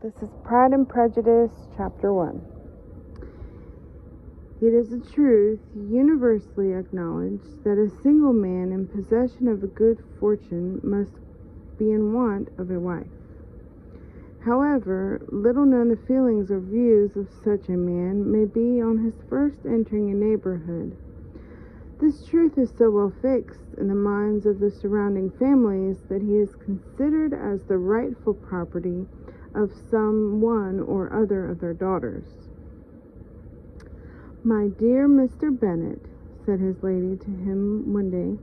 This is Pride and Prejudice, Chapter 1. It is a truth universally acknowledged that a single man in possession of a good fortune must be in want of a wife. However little known the feelings or views of such a man may be on his first entering a neighborhood, this truth is so well fixed in the minds of the surrounding families that he is considered as the rightful property of some one or other of their daughters. "My dear Mr. Bennet," said his lady to him one day,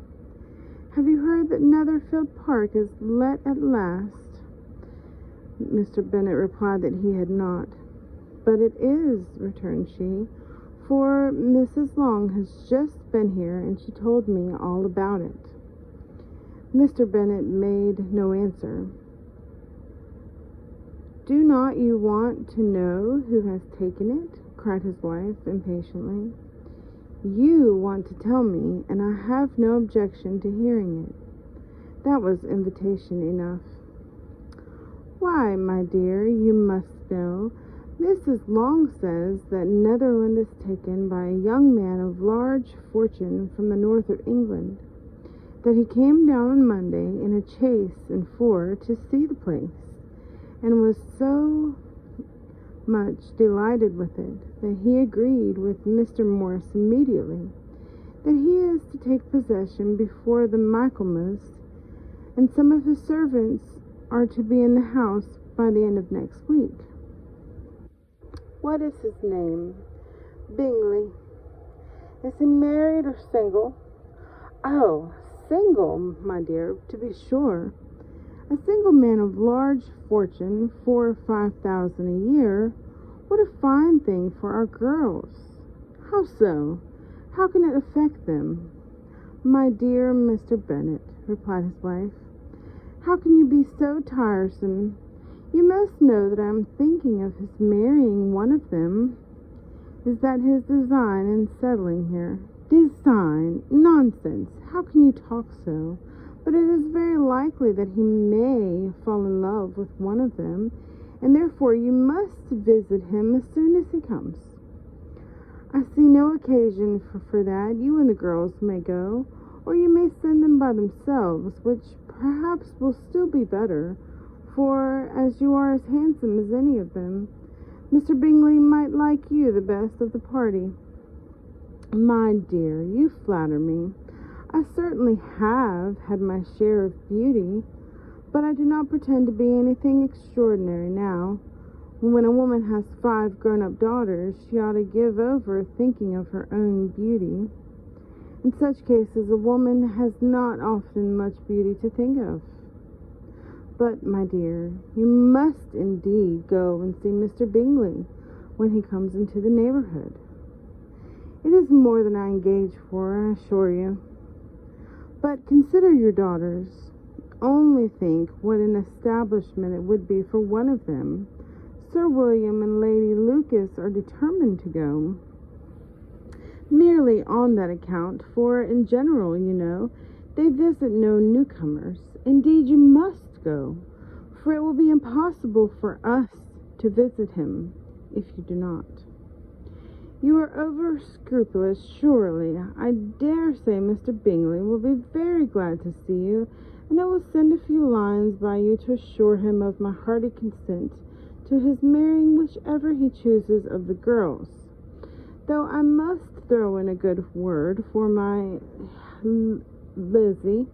"have you heard that Netherfield Park is let at last?" Mr. Bennet replied that he had not. "But it is," returned she, "for Mrs. Long has just been here, and she told me all about it." Mr. Bennet made no answer. "Do not you want to know who has taken it?" cried his wife impatiently. "You want to tell me, and I have no objection to hearing it." That was invitation enough. "Why, my dear, you must know. Mrs. Long says that Netherland is taken by a young man of large fortune from the north of England, that he came down on Monday in a chaise and four to see the place, and was so much delighted with it that he agreed with Mr. Morris immediately that he is to take possession before the Michaelmas, and some of his servants are to be in the house by the end of next week." "What is his name?" "Bingley." "Is he married or single?" "Oh, single, my dear, to be sure. A single man of large fortune, 4,000 or 5,000 a year. What a fine thing for our girls!" "How so? How can it affect them?" "My dear Mr. Bennet," replied his wife, "how can you be so tiresome? You must know that I am thinking of his marrying one of them." "Is that his design in settling here?" "Design? Nonsense! How can you talk so? But it is very likely that he may fall in love with one of them, and therefore you must visit him as soon as he comes." "I see no occasion for that. You and the girls may go, or you may send them by themselves, which perhaps will still be better, for as you are as handsome as any of them, Mr. Bingley might like you the best of the party." "My dear, you flatter me. I certainly have had my share of beauty, but I do not pretend to be anything extraordinary now. When a woman has 5 grown-up daughters, she ought to give over thinking of her own beauty. In such cases, a woman has not often much beauty to think of. But, my dear, you must indeed go and see Mr. Bingley when he comes into the neighborhood." "It is more than I engage for, I assure you." "But consider your daughters. Only think what an establishment it would be for one of them. Sir William and Lady Lucas are determined to go, merely on that account, for in general, you know, they visit no newcomers. Indeed, you must go, for it will be impossible for us to visit him if you do not." "You are over scrupulous, surely. I dare say Mr. Bingley will be very glad to see you, and I will send a few lines by you to assure him of my hearty consent to his marrying whichever he chooses of the girls. Though I must throw in a good word for my Lizzie.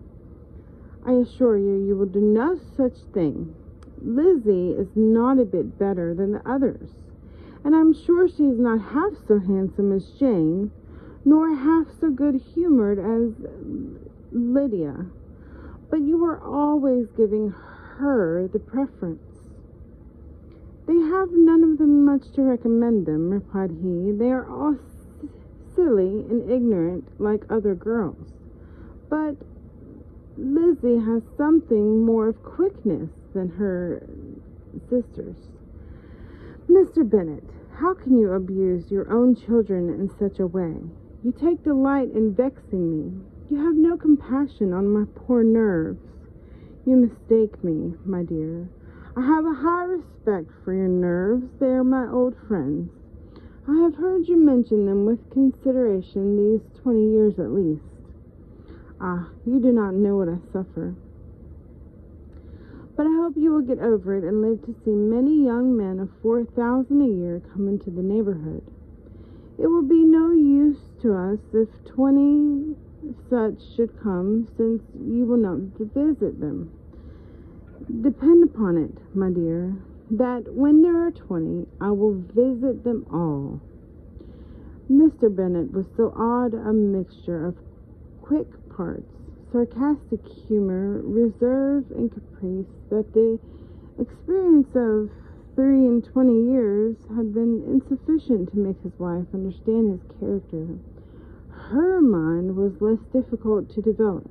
I assure you, you will do no such thing. Lizzie is not a bit better than the others, and I'm sure she is not half so handsome as Jane, nor half so good-humoured as Lydia. But you are always giving her the preference." "They have none of them much to recommend them," replied he. "They are all silly and ignorant like other girls. But Lizzie has something more of quickness than her sisters." "Mr. Bennet, how can you abuse your own children in such a way? You take delight in vexing me. You have no compassion on my poor nerves. You mistake me, my dear. I have a high respect for your nerves. They are my old friends. I have heard you mention them with consideration these 20 years at least. Ah, you do not know what I suffer. But I hope you will get over it and live to see many young men of 4,000 a year come into the neighborhood. It will be no use to us if 20 such should come, since you will not visit them. Depend upon it, my dear, that when there are 20, I will visit them all. Mr. Bennet was so odd a mixture of quick parts, sarcastic humor, reserve, and caprice that the experience of 23 years had been insufficient to make his wife understand his character. Her mind was less difficult to develop.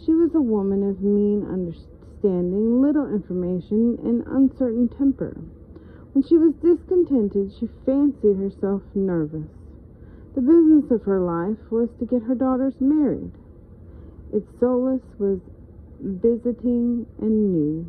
She was a woman of mean understanding, little information, and uncertain temper. When she was discontented, she fancied herself nervous. The business of her life was to get her daughters married. Its solace was visiting and news.